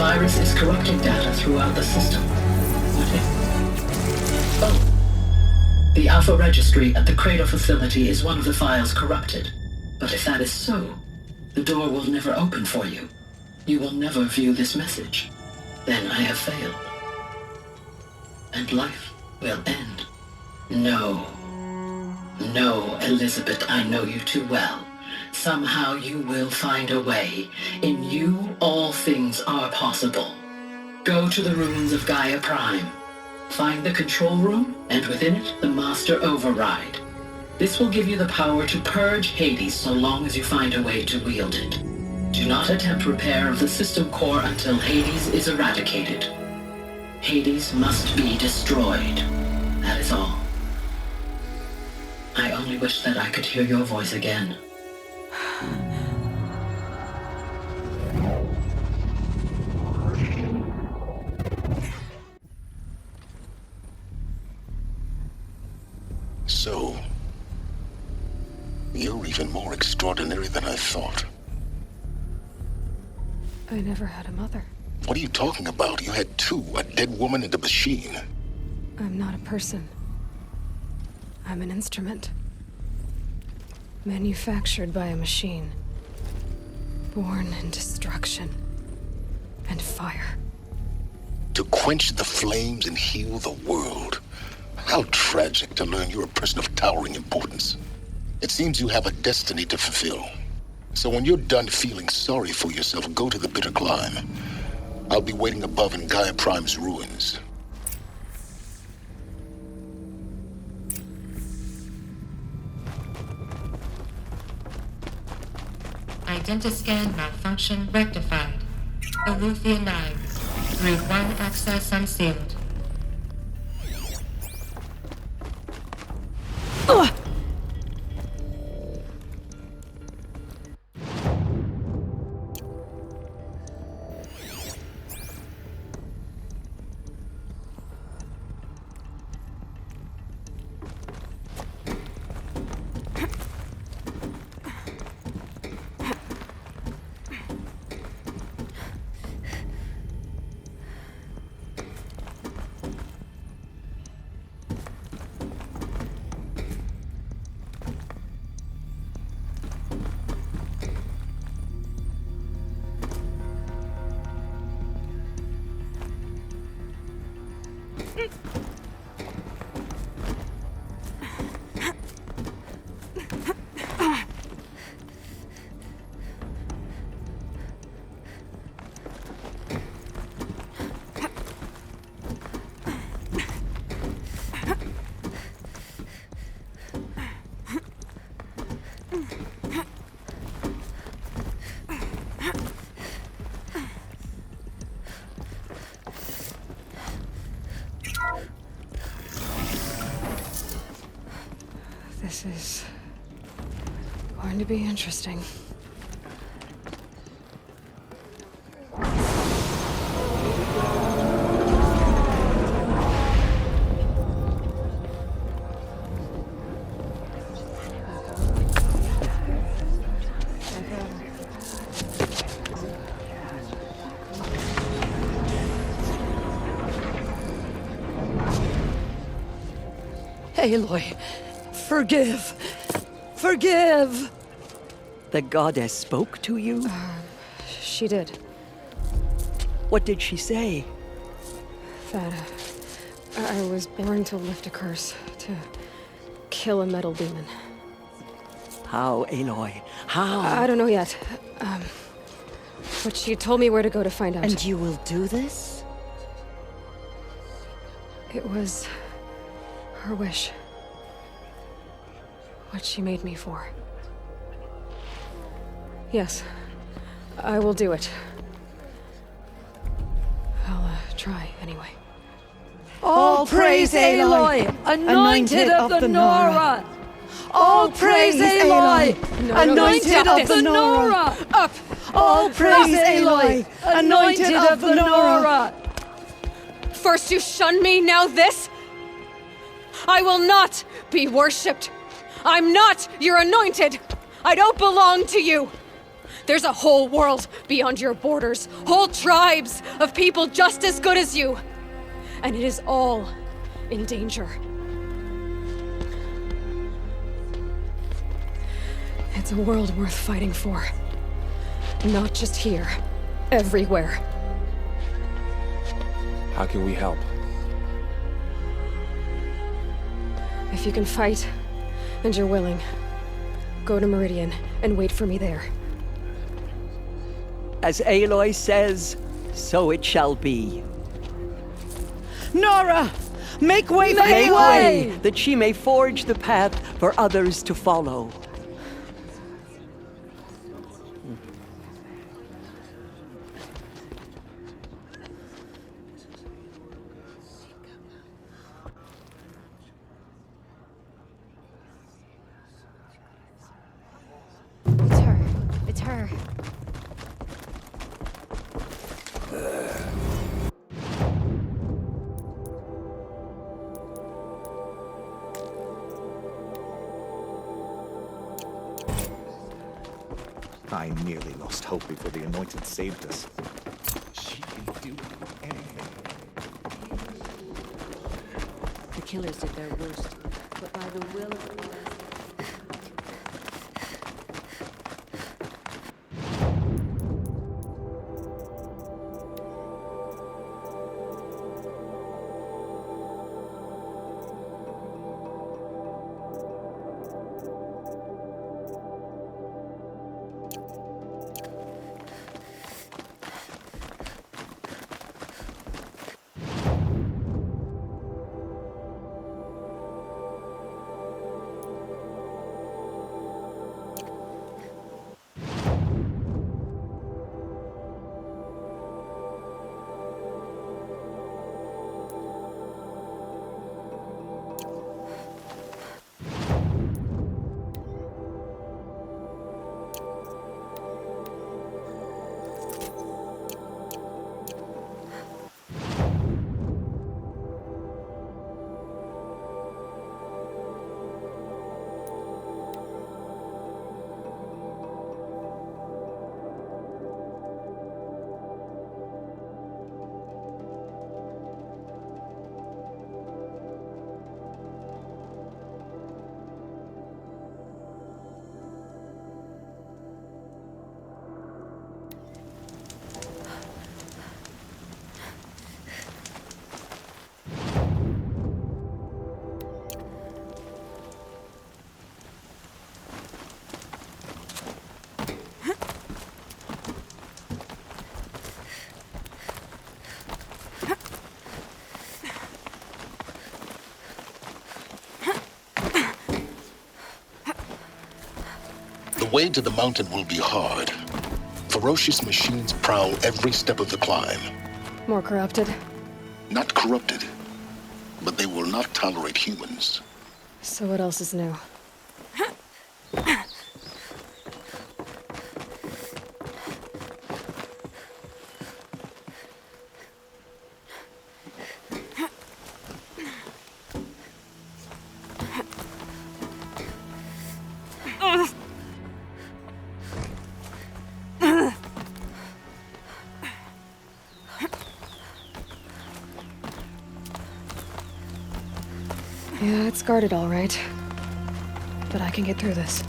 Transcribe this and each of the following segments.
virus is corrupting data throughout the system. What if... Oh. The Alpha Registry at the Cradle facility is one of the files corrupted. But if that is so, the door will never open for you. You will never view this message. Then I have failed. And life will end. No. No, Elizabeth, I know you too well. Somehow you will find a way. In you, all things are possible. Go to the ruins of Gaia Prime. Find the control room, and within it, the Master Override. This will give you the power to purge Hades so long as you find a way to wield it. Do not attempt repair of the system core until Hades is eradicated. Hades must be destroyed. That is all. I only wish that I could hear your voice again. So, you're even more extraordinary than I thought. I never had a mother. What are you talking about? You had two, a dead woman and a machine. I'm not a person. I'm an instrument. Manufactured by a machine. Born in destruction and fire. To quench the flames and heal the world. How tragic to learn you're a person of towering importance. It seems you have a destiny to fulfill. So when you're done feeling sorry for yourself, go to the bitter climb. I'll be waiting above in Gaia Prime's ruins. Identiscan malfunction rectified. Alethea 9. Route 1 access unsealed. This is going to be interesting. Aloy, forgive! Forgive! The goddess spoke to you? She did. What did she say? That I was born to lift a curse, to kill a metal demon. How, Aloy? How? I don't know yet. But she told me where to go to find out. And you will do this? It was her wish. What she made me for. Yes, I will do it. I'll try anyway. All praise Aloy, anointed of the Nora! All praise Aloy, anointed of the Nora! Up! All praise Aloy, anointed of the Nora! First you shun me, now this? I will not be worshipped. I'm not your anointed. I don't belong to you. There's a whole world beyond your borders, whole tribes of people just as good as you. And it is all in danger. It's a world worth fighting for. Not just here, everywhere. How can we help? If you can fight, and you're willing, go to Meridian and wait for me there. As Aloy says, so it shall be. Nora! Make way for Make Aloy, way! that she may forge the path for others to follow. It's her. It's her. I nearly lost hope before the Anointed saved us. She didn't do anything. The killers did their worst, but by the will of the The way to the mountain will be hard. Ferocious machines prowl every step of the climb. More corrupted. Not corrupted, but they will not tolerate humans. So what else is new? Yeah, it's guarded all right. But I can get through this.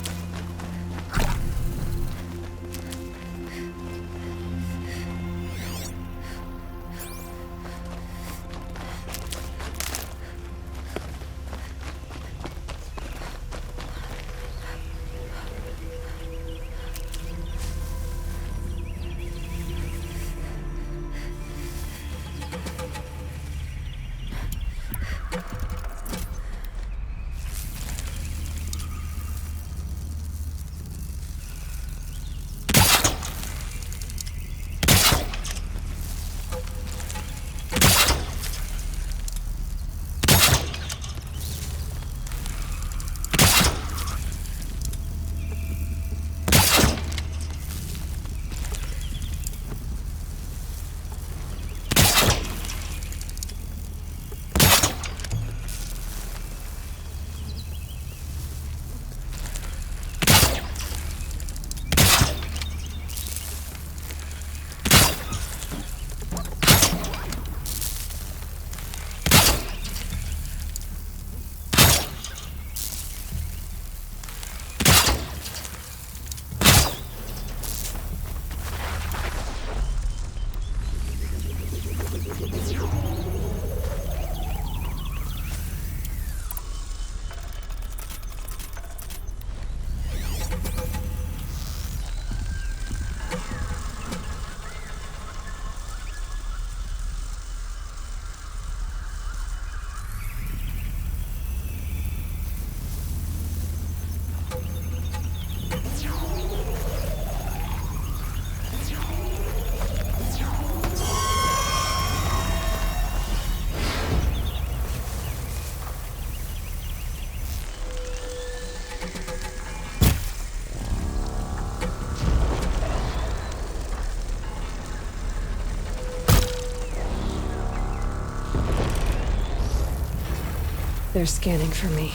They're scanning for me.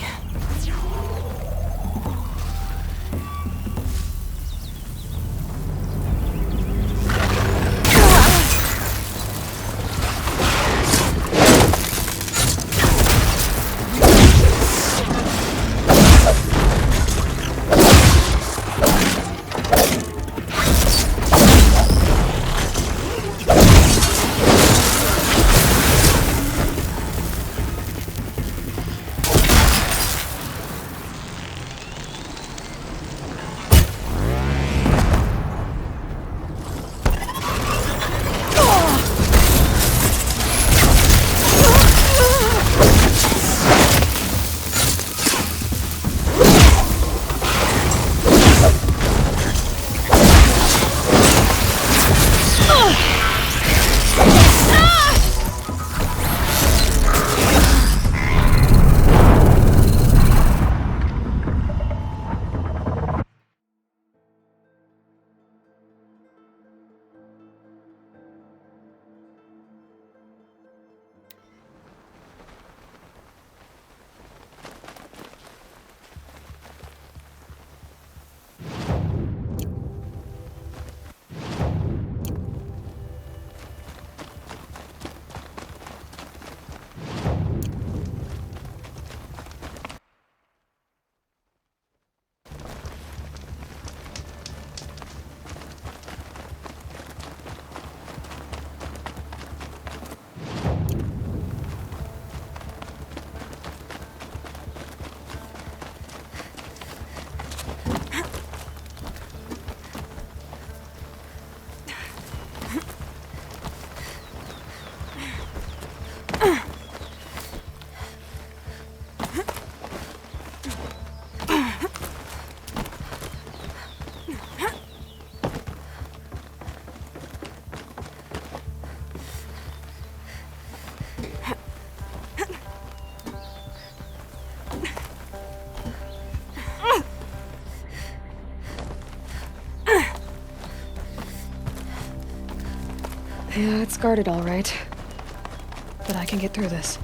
Yeah, it's guarded all right. But I can get through this.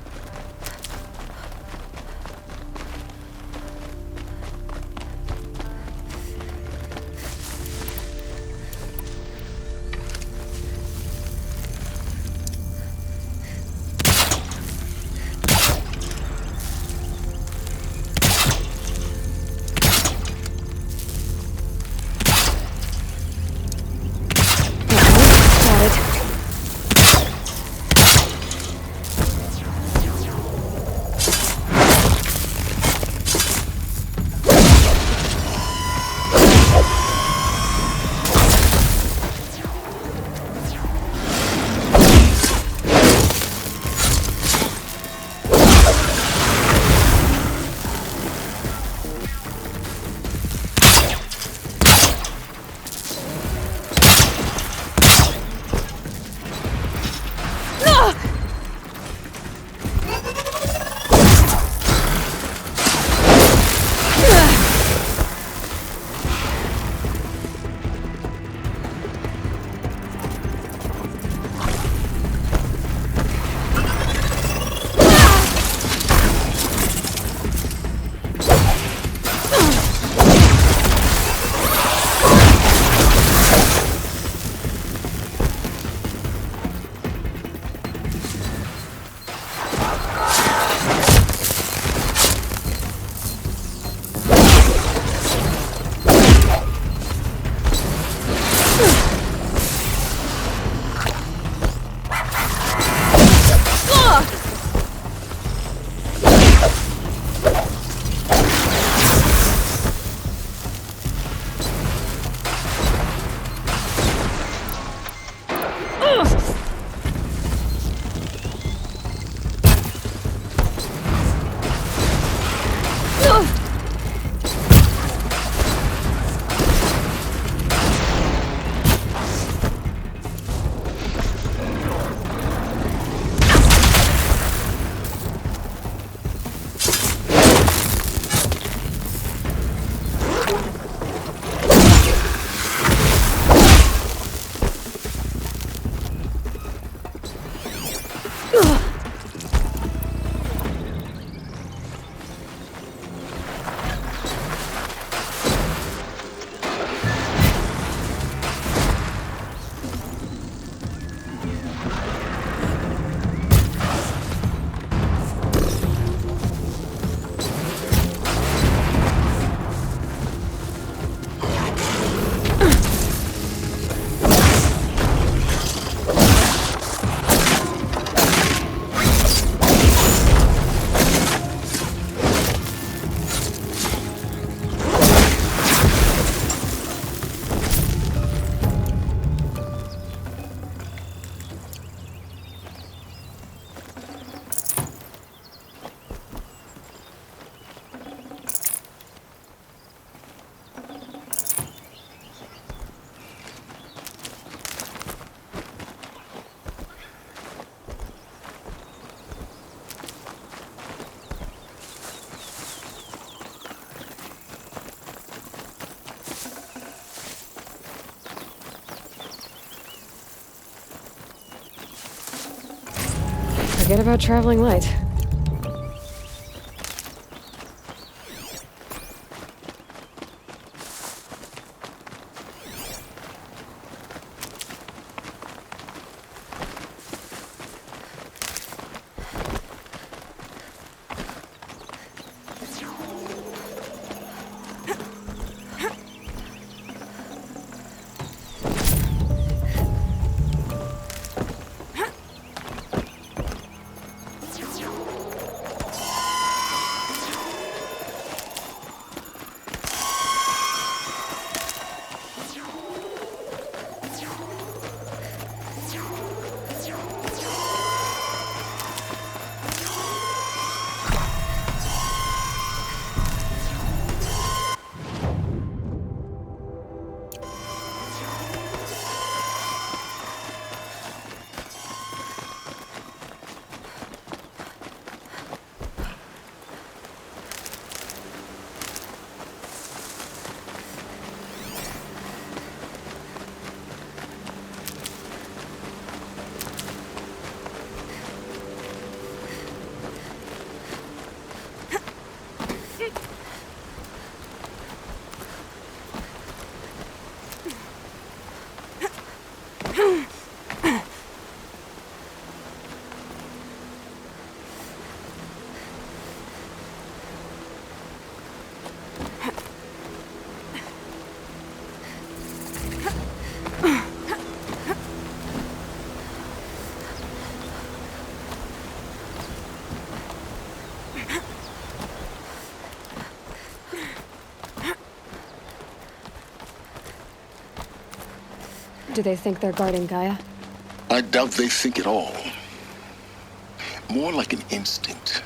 Forget about traveling light. Do they think they're guarding Gaia? I doubt they think at all. More like an instinct,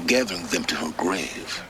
gathering them to her grave.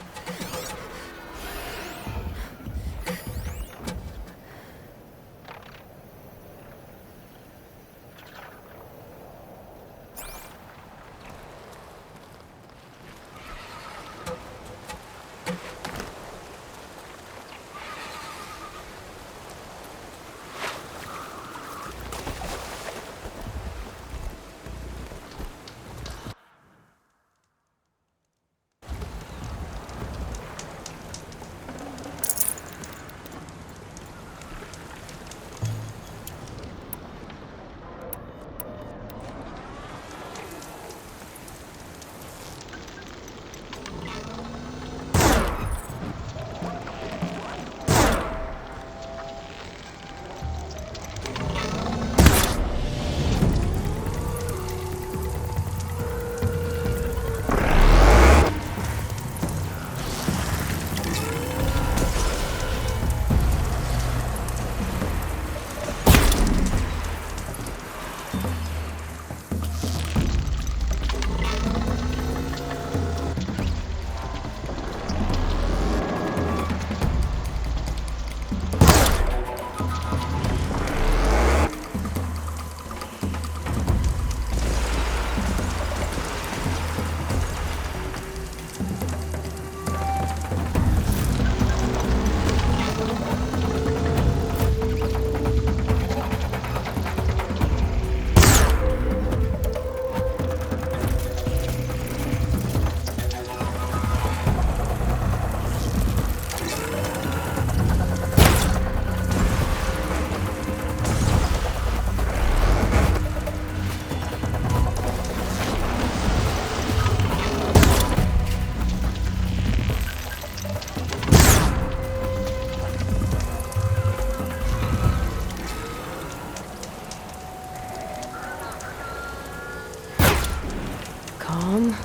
Calm.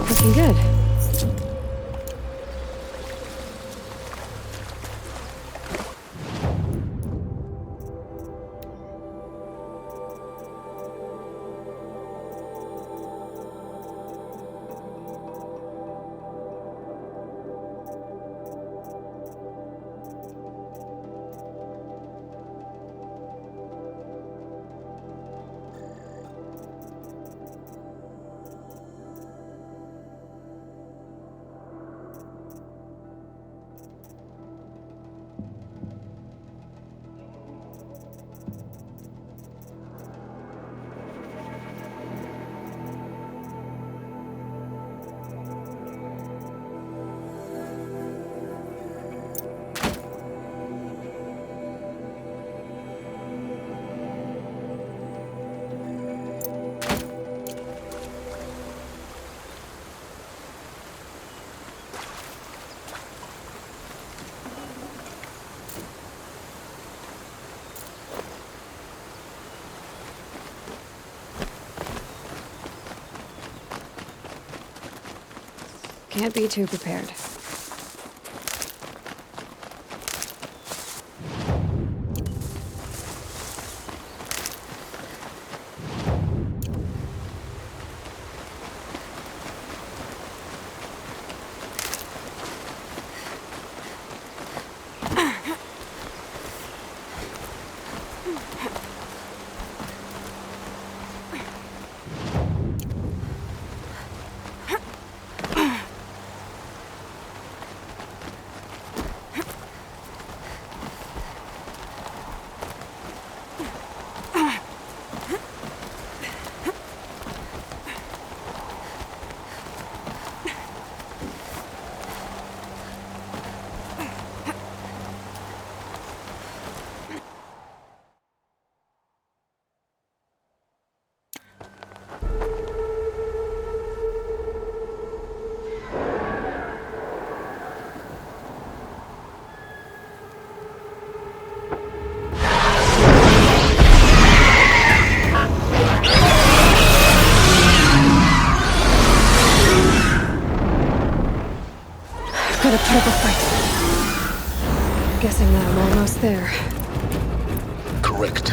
Looking good. Can't be too prepared. Got a triple fight. Guessing that I'm almost there. Correct.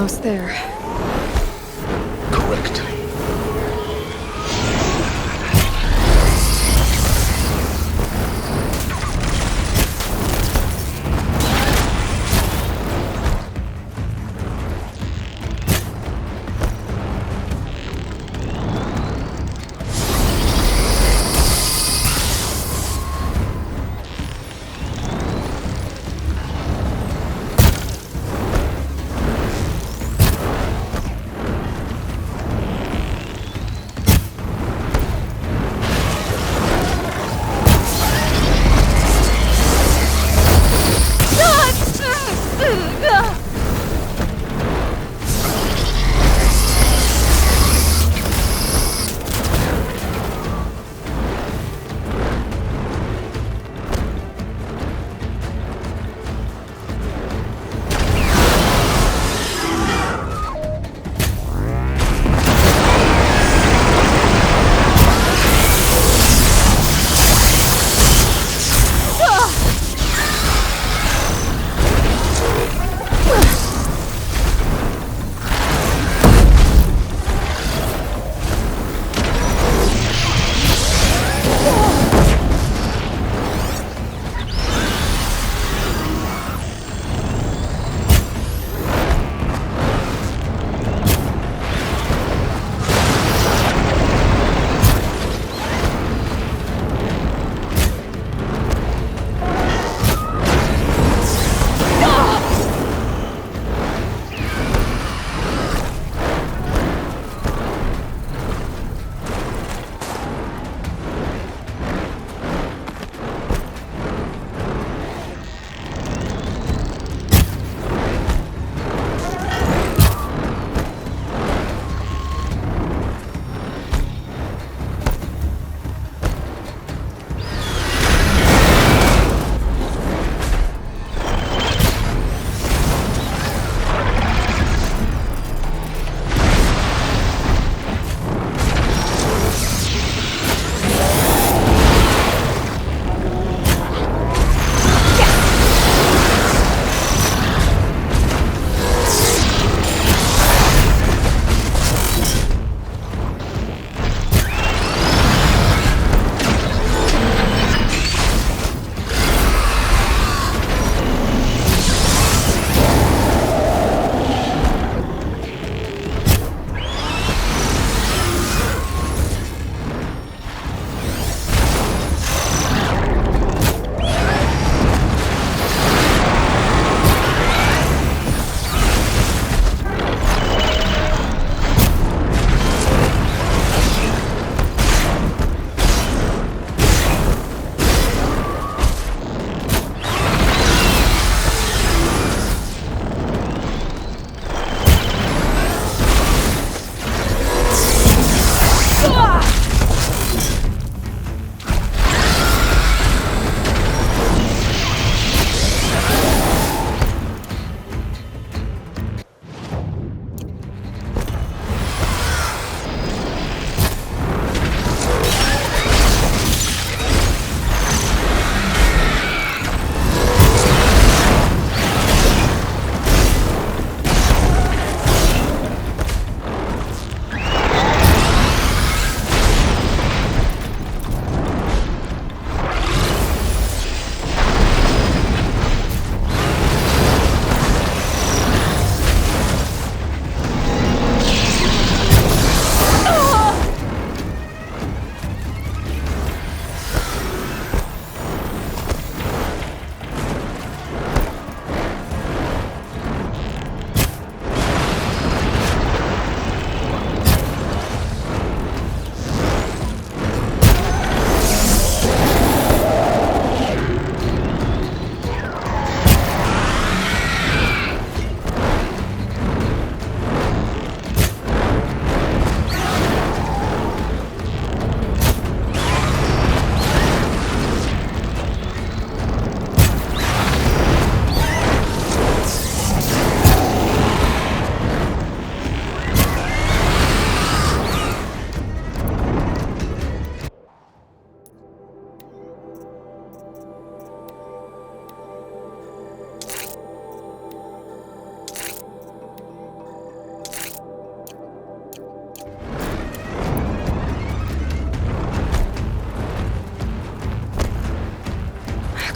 almost there. Correct.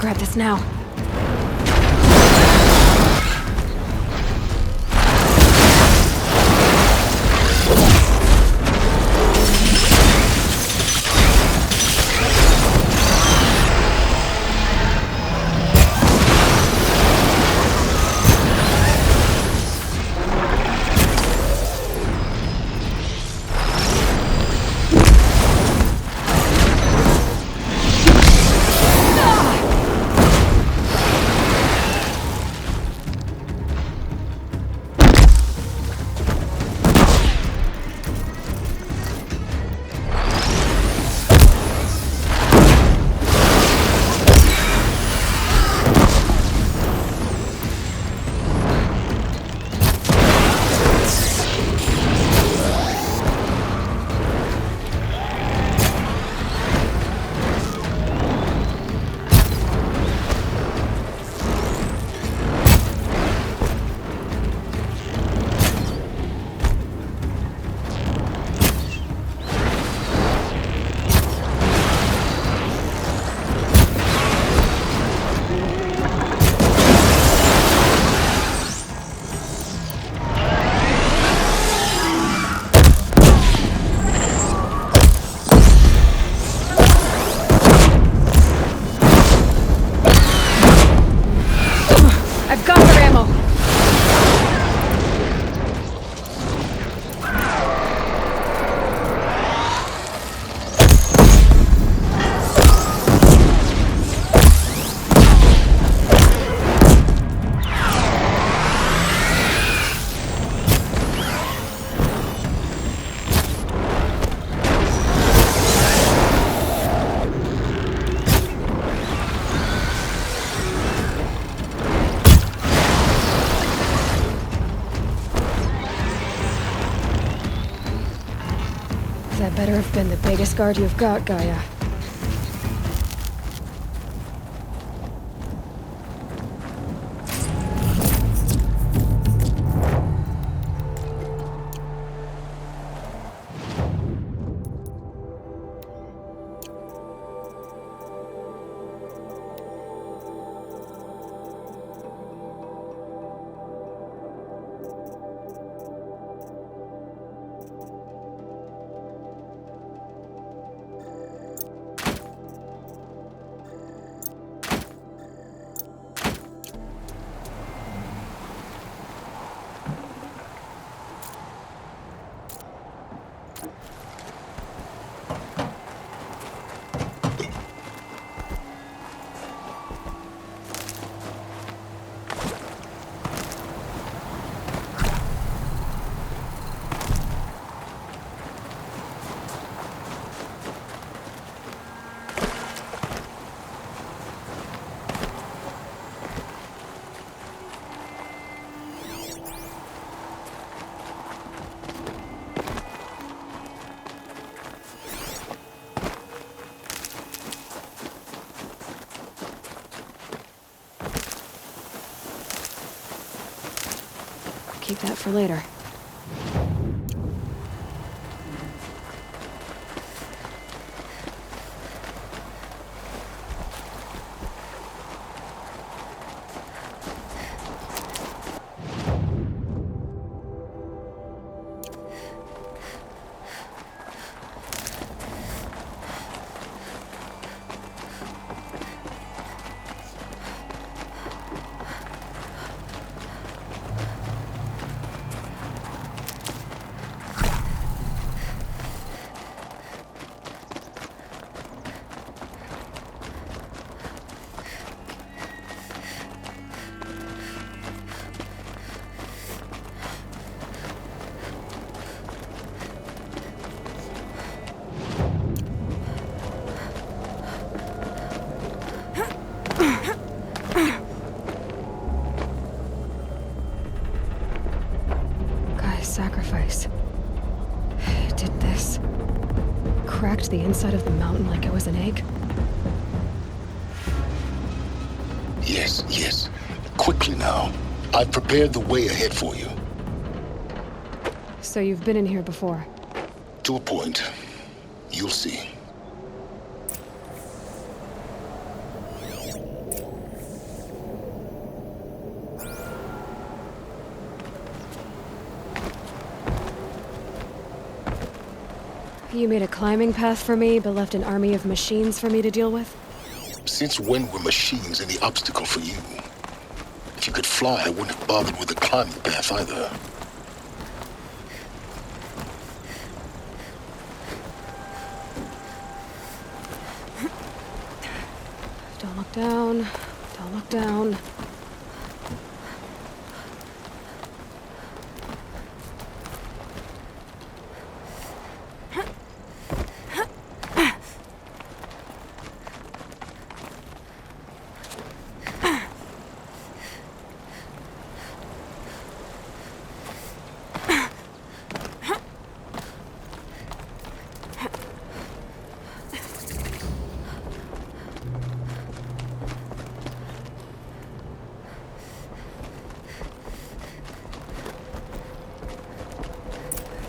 grab this now. I've got their ammo! That better have been the biggest guard you've got, Gaia. Keep that for later. Sacrifice. It did this. Cracked the inside of the mountain like it was an egg. Yes, yes. Quickly now. I've prepared the way ahead for you. So you've been in here before? To a point. You'll see. You made a climbing path for me, but left an army of machines for me to deal with? Since when were machines any obstacle for you? If you could fly, I wouldn't have bothered with the climbing path either. Don't look down. Don't look down.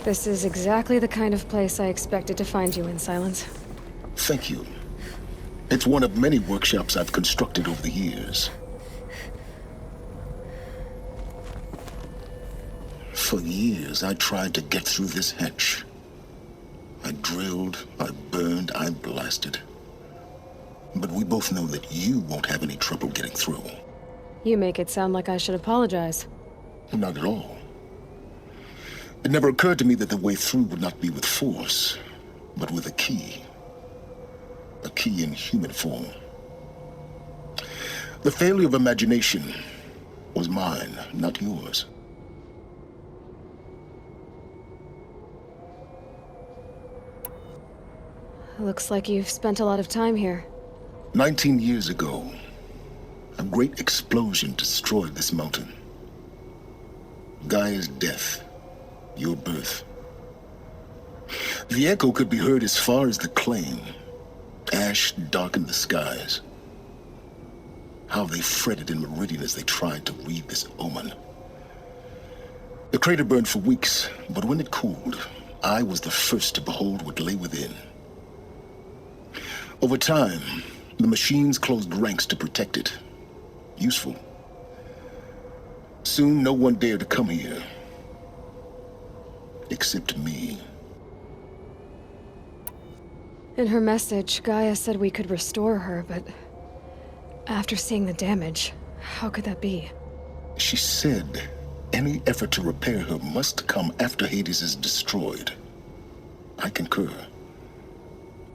This is exactly the kind of place I expected to find you in, Silence. Thank you. It's one of many workshops I've constructed over the years. For years, I tried to get through this hatch. I drilled, I burned, I blasted. But we both know that you won't have any trouble getting through. You make it sound like I should apologize. Not at all. It never occurred to me that the way through would not be with force, but with a key. A key in human form. The failure of imagination was mine, not yours. Looks like you've spent a lot of time here. 19 years ago, a great explosion destroyed this mountain. GAIA's death. Your birth. The echo could be heard as far as the claim. Ash darkened the skies. How they fretted in meridian as they tried to read this omen. The crater burned for weeks, but when it cooled, I was the first to behold what lay within. Over time, the machines closed ranks to protect it. Useful. Soon, no one dared to come here. Except me. In her message, Gaia said we could restore her, but after seeing the damage, how could that be? She said any effort to repair her must come after Hades is destroyed. I concur.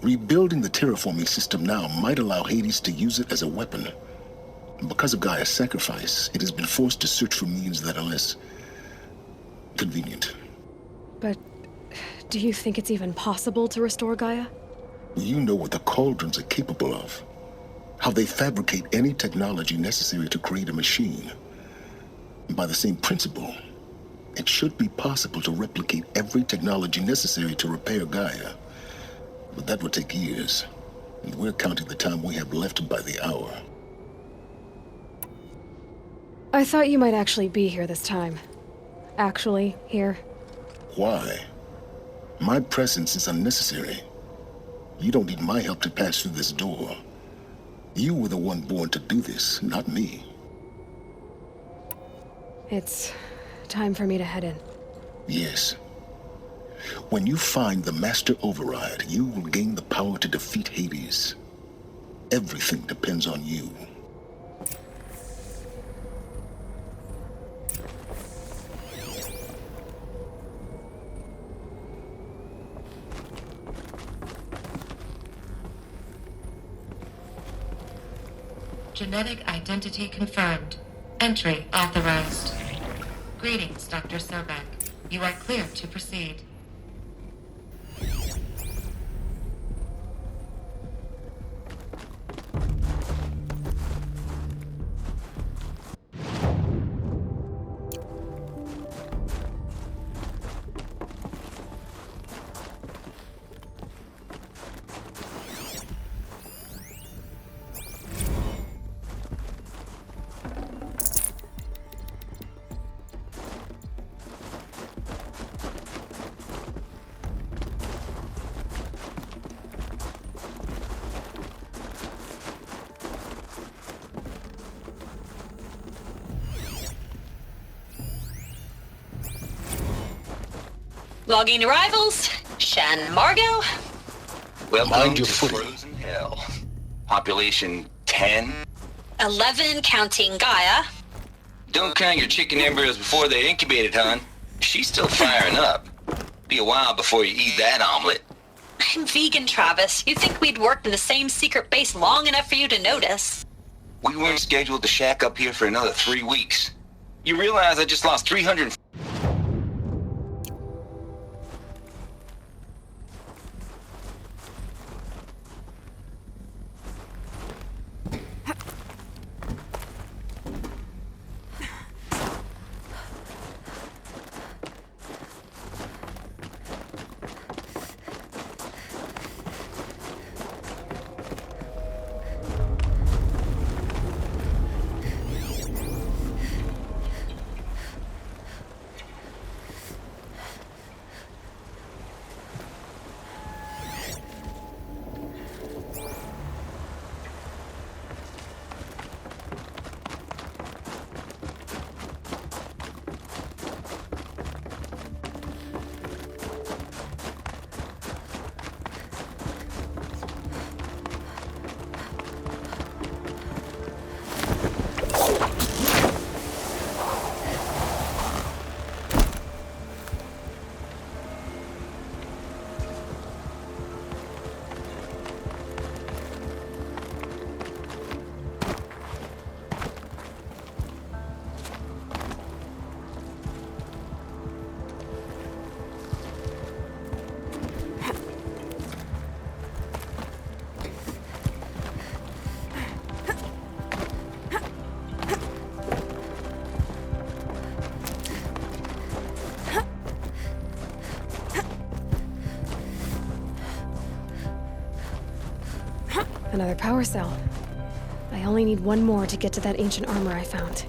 Rebuilding the terraforming system now might allow Hades to use it as a weapon. Because of Gaia's sacrifice, it has been forced to search for means that are less convenient. But do you think it's even possible to restore Gaia? You know what the Cauldrons are capable of. How they fabricate any technology necessary to create a machine. By the same principle, it should be possible to replicate every technology necessary to repair Gaia. But that would take years. And we're counting the time we have left by the hour. I thought you might actually be here this time. Actually, here. Why? My presence is unnecessary. You don't need my help to pass through this door. You were the one born to do this, not me. It's time for me to head in. Yes. When you find the Master Override, you will gain the power to defeat Hades. Everything depends on you. Genetic identity confirmed. Entry authorized. Greetings, Dr. Sobek. You are clear to proceed. Logging arrivals. population. Margot? Mind Welcome your to footing. Frozen Hell. Population 10. 11 counting Gaia. Don't count your chicken embryos before they're incubated, hon. She's still firing up. Be a while before you eat that omelet. I'm vegan, Travis. You'd think we'd worked in the same secret base long enough for you to notice. We weren't scheduled to shack up here for another 3 weeks. You realize I just lost 300... Another power cell. I only need one more to get to that ancient armor I found.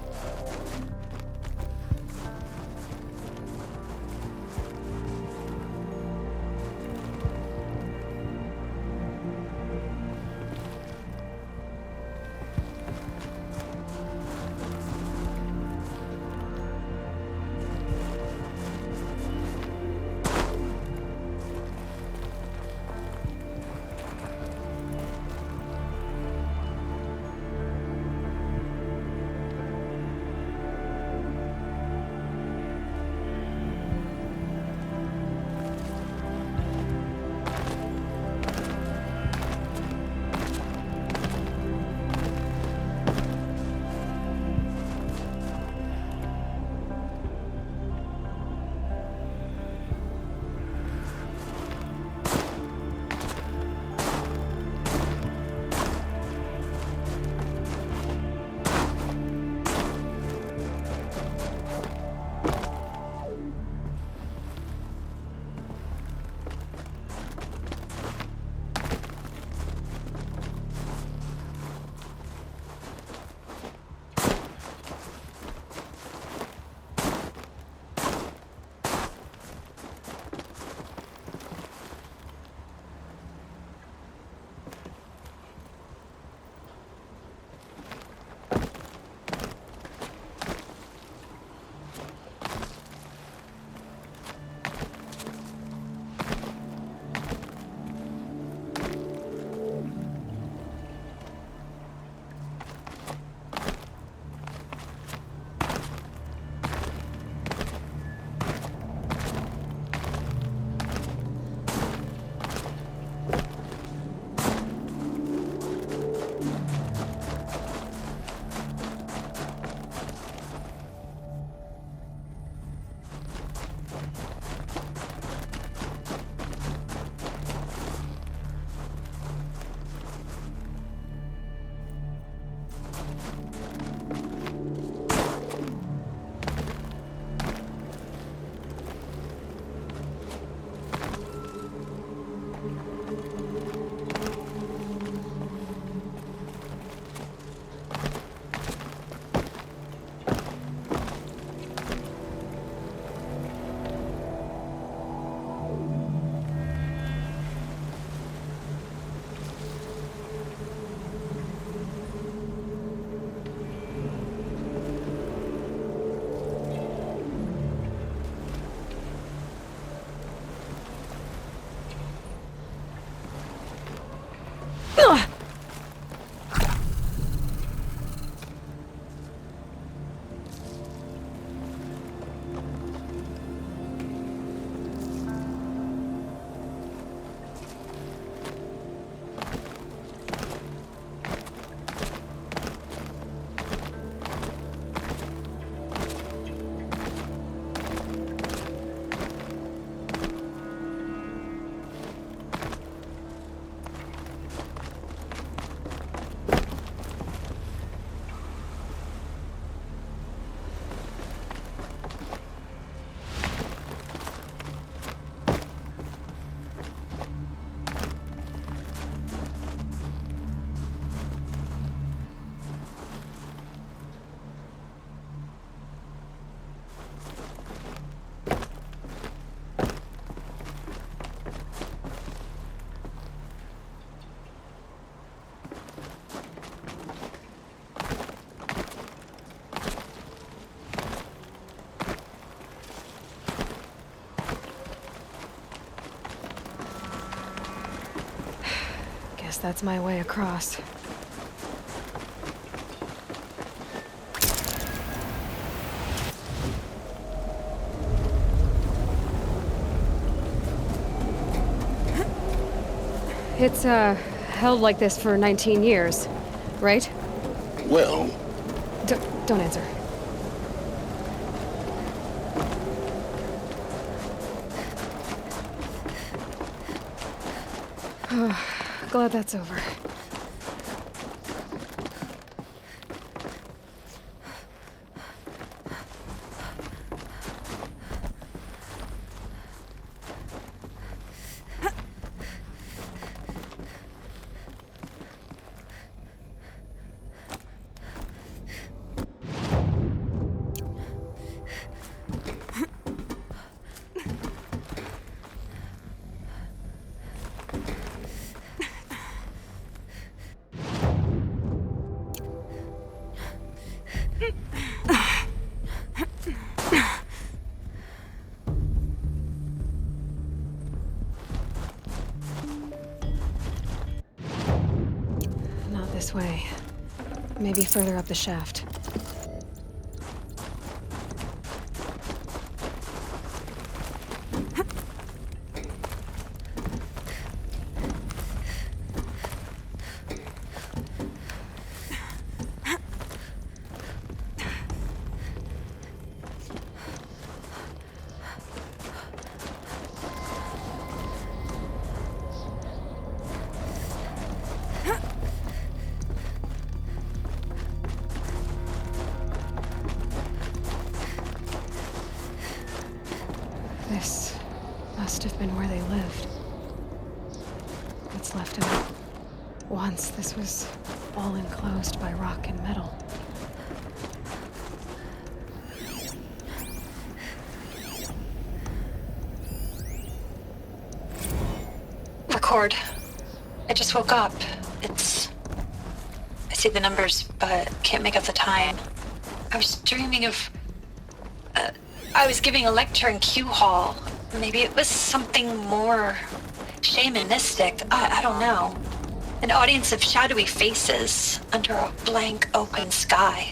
Guess that's my way across. It's, held like this for 19 years, right? Well, Don't answer. Glad that's over. Not this way. Maybe further up the shaft. This must have been where they lived. What's left of it? Once this was all enclosed by rock and metal. Record. I just woke up. I see the numbers, but can't make out the time. I was dreaming of... I was giving a lecture in Q Hall. Maybe it was something more shamanistic. I don't know. An audience of shadowy faces under a blank open sky.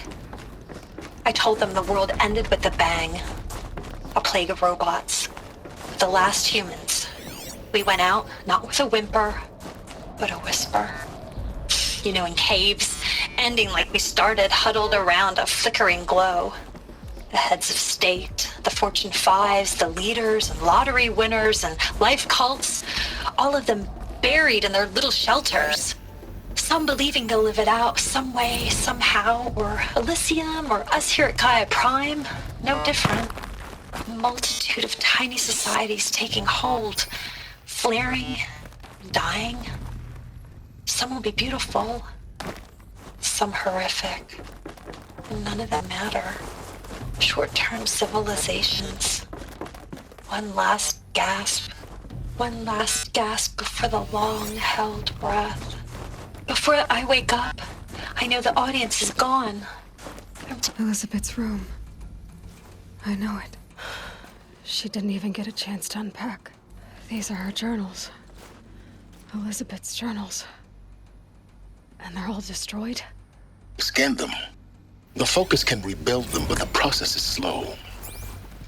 I told them the world ended with a bang. A plague of robots. The last humans. We went out, not with a whimper, but a whisper. You know, in caves, ending like we started, huddled around a flickering glow. The heads of state, the Fortune 5s, the leaders and lottery winners and life cults, all of them buried in their little shelters. Some believing they'll live it out some way, somehow, or Elysium, or us here at Gaia Prime, no different. A multitude of tiny societies taking hold, flaring, dying. Some will be beautiful, some horrific. None of them matter. Short-term civilizations. One last gasp. One last gasp before the long-held breath. Before I wake up, I know the audience is gone. Elizabeth's room. I know it. She didn't even get a chance to unpack. These are her journals. Elizabeth's journals. And they're all destroyed? Scan them. The Focus can rebuild them, but the process is slow.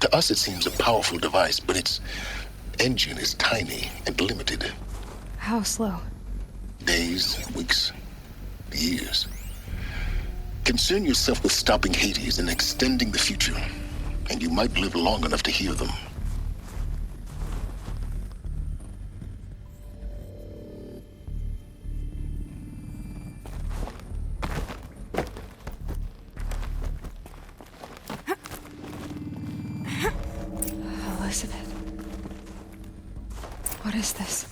To us, it seems a powerful device, but its engine is tiny and limited. How slow? Days, weeks, years. Concern yourself with stopping Hades and extending the future, and you might live long enough to hear them. Elizabeth. What is this?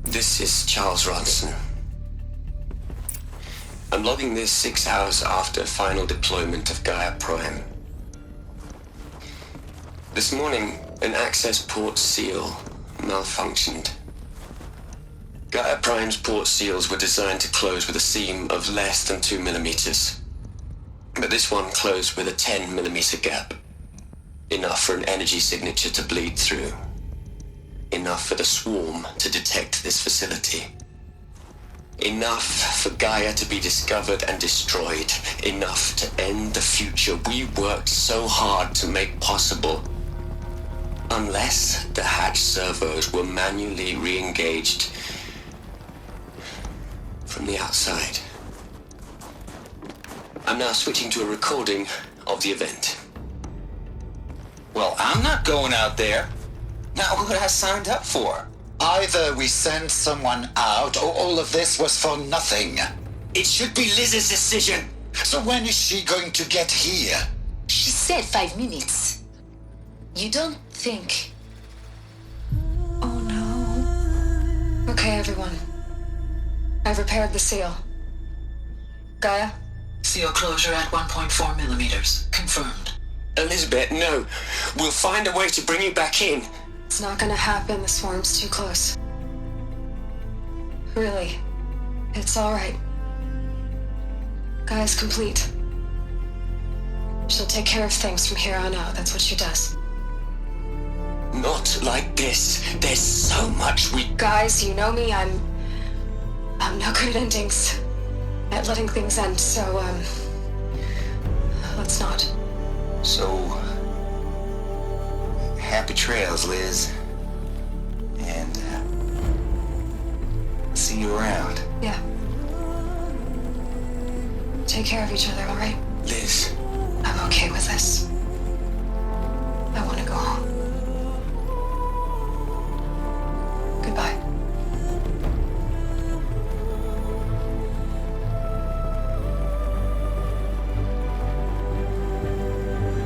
This is Charles Ronson. I'm logging this 6 hours after final deployment of Gaia Prime. This morning, an access port seal malfunctioned. Gaia Prime's port seals were designed to close with a seam of less than 2 millimeters. But this one closed with a 10mm gap. Enough for an energy signature to bleed through. Enough for the swarm to detect this facility. Enough for Gaia to be discovered and destroyed. Enough to end the future we worked so hard to make possible. Unless the hatch servos were manually re-engaged from the outside. I'm now switching to a recording of the event. Well, I'm not going out there. Not what I signed up for. Either we send someone out, or all of this was for nothing. It should be Liz's decision. So when is she going to get here? She said 5 minutes. You don't think... Oh no. Okay, everyone. I've repaired the seal. Gaia? Seal closure at 1.4 millimeters. Confirmed. Elizabeth, no. We'll find a way to bring you back in. It's not gonna happen. The swarm's too close. Really. It's alright. Gaia's complete. She'll take care of things from here on out. That's what she does. Not like this. There's so much we... Guys, you know me. I'm no good at endings. At letting things end, so, let's not. So, happy trails, Liz. And, see you around. Yeah. Take care of each other, alright? Liz. I'm okay with this. I want to go home. Goodbye.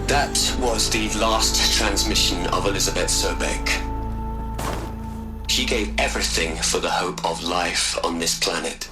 That was the last transmission of Elizabeth Sobek. She gave everything for the hope of life on this planet.